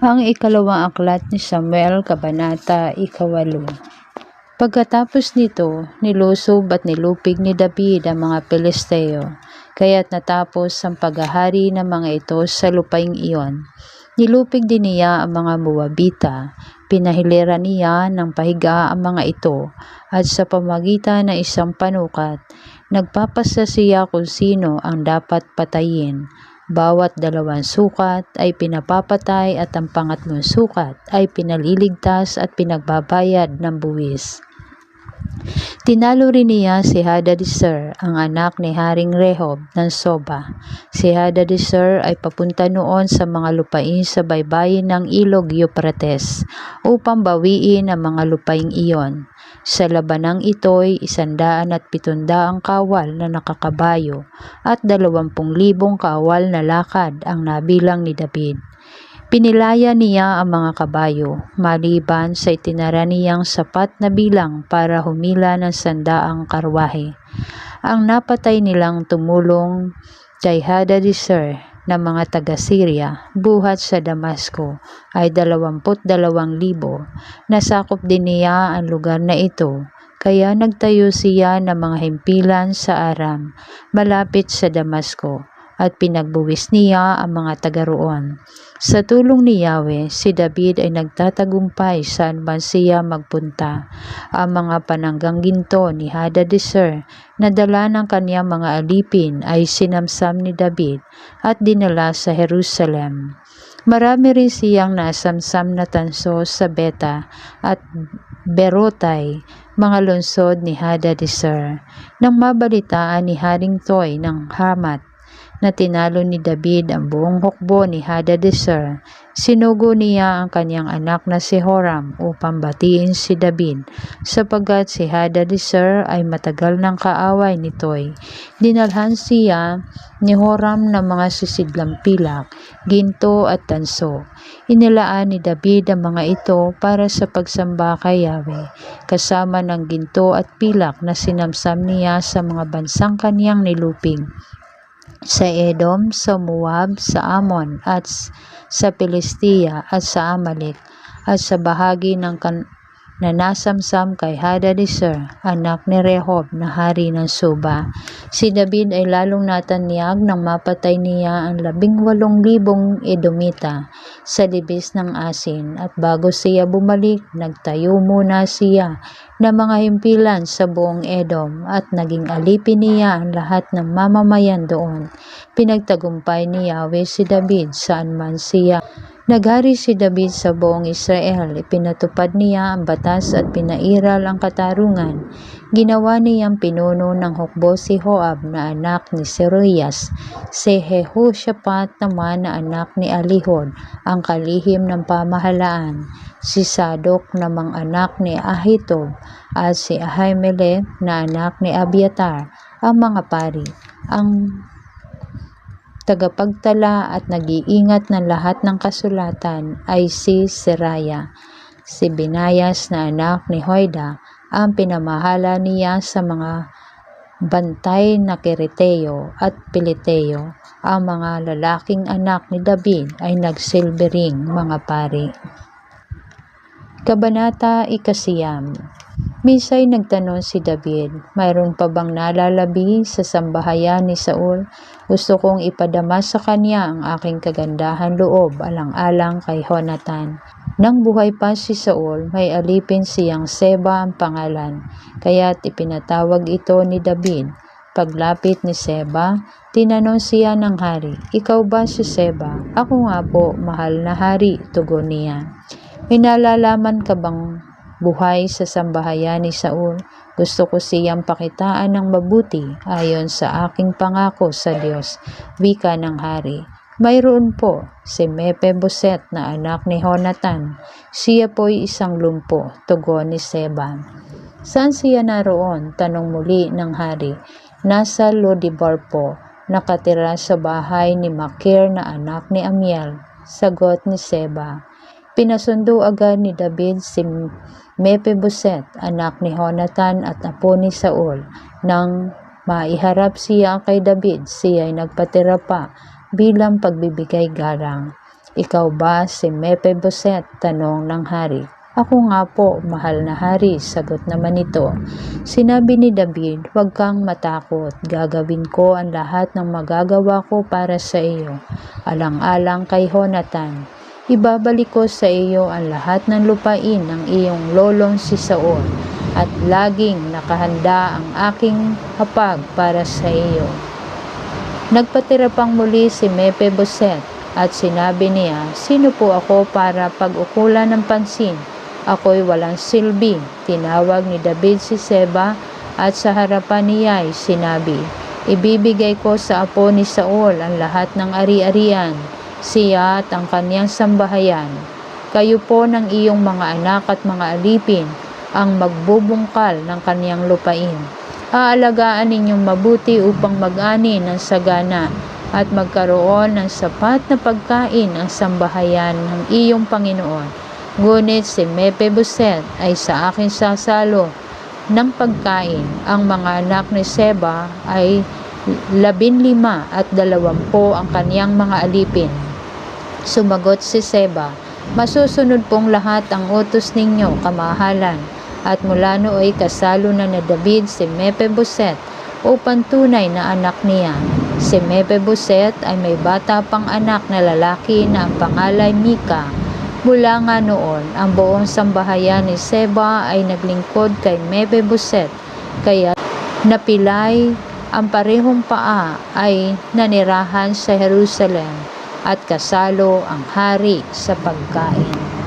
Ang ikalawang aklat ni Samuel, Kabanata 8. Pagkatapos nito, nilusob at nilupig ni David ang mga Pilisteo, kaya't natapos ang paghahari ng mga ito sa lupaing iyon. Nilupig din niya ang mga Moabita, pinahiliran niya ng pahiga ang mga ito, at sa pamagitan ng isang panukat, nagpapasa siya kung sino ang dapat patayin. Bawat 2 sukat ay pinapapatay at ang pangatlong sukat ay pinaliligtas at pinagbabayad ng buwis. Tinalo rin niya si Hadadezer, ang anak ni Haring Rehob ng Soba. Si Hadadezer ay papunta noon sa mga lupain sa baybayin ng ilog Euphrates upang bawiin ang mga lupaing iyon. Sa labanang ito'y 170 kawal na nakakabayo at 20,000 kawal na lakad ang nabilang ni David. Pinilaya niya ang mga kabayo, maliban sa itinara niyang sapat na bilang para humila ng 100 karwahe. Ang napatay nilang tumulong kay Hadadezer na mga taga-Syria buhat sa Damasco ay 22,000. Nasakop din niya ang lugar na ito, kaya nagtayo siya ng mga himpilan sa Aram, malapit sa Damasco, at pinagbuwis niya ang mga taga roon. Sa tulong ni Yahweh, si David ay nagtatagumpay saan man siya magpunta. Ang mga pananggang ginto ni Hadadezer na dala ng kaniyang mga alipin ay sinamsam ni David at dinala sa Jerusalem. Marami rin siyang nasamsam na tanso sa Beta at Berotay, mga lungsod ni Hadadezer. Nang mabalitaan ni Haring Toy ng Hamat na tinalo ni David ang buong hukbo ni Hadadezer, sinugo niya ang kanyang anak na si Horam upang batiin si David, sapagkat si Hadadezer ay matagal ng kaaway ni Toy. Dinalhan siya ni Horam ng mga sisidlang pilak, ginto at tanso. Inilaan ni David ang mga ito para sa pagsamba kay Yahweh, kasama ng ginto at pilak na sinamsam niya sa mga bansang kaniyang nilupig, sa Edom, sa Moab, sa Ammon, at sa Pilistia, at sa Amalek, at sa bahagi ng na nasamsam kay Hadadezer, anak ni Rehob na hari ng Suba. Si David ay lalong natanyag nang mapatay niya ang 18,000 Edomita sa libis ng asin, at bago siya bumalik, nagtayo muna siya ng mga himpilan sa buong Edom at naging alipin niya ang lahat ng mamamayan doon. Pinagtagumpay ni Yahweh si David saan man siya. Naghari si David sa buong Israel, ipinatupad niya ang batas at pinairal ang katarungan. Ginawa niyang pinuno ng hukbo si Joab na anak ni Seruias, si Jehoshaphat naman na anak ni Alihod ang kalihim ng pamahalaan, si Sadok namang anak ni Ahitob, at si Ahimelech na anak ni Abiatar ang mga pari. Ang tagapagtala at nag-iingat ng lahat ng kasulatan ay si Seraya. Si Binayas na anak ni Hoida ang pinamahala niya sa mga bantay na Kereteo at Piliteo. Ang mga lalaking anak ni David ay nagsilbering mga pari. Kabanata 9. Misay nagtanong si David, mayroon pa bang nalalabi sa sambahayan ni Saul? Gusto kong ipadama sa kanya ang aking kagandahan loob alang-alang kay Jonathan. Nang buhay pa si Saul, may alipin siyang Seba ang pangalan, kaya't ipinatawag ito ni David. Paglapit ni Seba, tinanong siya ng hari, "Ikaw ba si Seba?" "Ako nga po, mahal na hari," tugon niya. "May nalalaman ka bang buhay sa sambahayan ni Saul? Gusto ko siyang pakitaan ng mabuti ayon sa aking pangako sa Diyos," wika ng hari. "Mayroon po, si Mephiboset na anak ni Jonathan. Siya po'y isang lumpo," tugon ni Seba. "Saan siya naroon?" tanong muli ng hari. "Nasa Lodibar po, nakatira sa bahay ni Makir na anak ni Amiel," sagot ni Seba. Pinasundo agad ni David si Mephiboset, anak ni Jonathan at apo ni Saul. Nang maiharap siya kay David, siya ay nagpatira pa bilang pagbibigay galang. Ikaw ba si Mephiboset? Tanong ng hari. Ako nga po, mahal na hari, sagot naman ito. Sinabi ni David, huwag kang matakot, gagawin ko ang lahat ng magagawa ko para sa iyo. Alang-alang kay Jonathan, ibabalik ko sa iyo ang lahat ng lupain ng iyong lolong si Saul, at laging nakahanda ang aking hapag para sa iyo. Nagpatira pang muli si Mephiboset at sinabi niya, sino po ako para pag-ukulan ng pansin? Ako'y walang silbi. Tinawag ni David si Seba at sa harapan niya ay sinabi, ibibigay ko sa apo ni Saul ang lahat ng ari-arian, siya at ang kanyang sambahayan. Kayo po ng iyong mga anak at mga alipin ang magbubungkal ng kanyang lupain. Aalagaan ninyong mabuti upang mag-ani ng sagana at magkaroon ng sapat na pagkain ang sambahayan ng iyong Panginoon. Ngunit si Mephiboset ay sa akin sasalo ng pagkain. Ang mga anak ni Seba ay 15 at 20 ang kaniyang mga alipin. Sumagot si Seba, masusunod pong lahat ang utos ninyo, kamahalan. At mula nooy kasalo na David si Mephiboset upang tunay na anak niya. Si Mephiboset ay may bata pang anak na lalaki na ang pangalay Mika. Mula nga noon, ang buong sambahayan ni Seba ay naglingkod kay Mephiboset, kaya napilay ang parehong paa ay nanirahan sa Jerusalem at kasalo ang hari sa pagkain.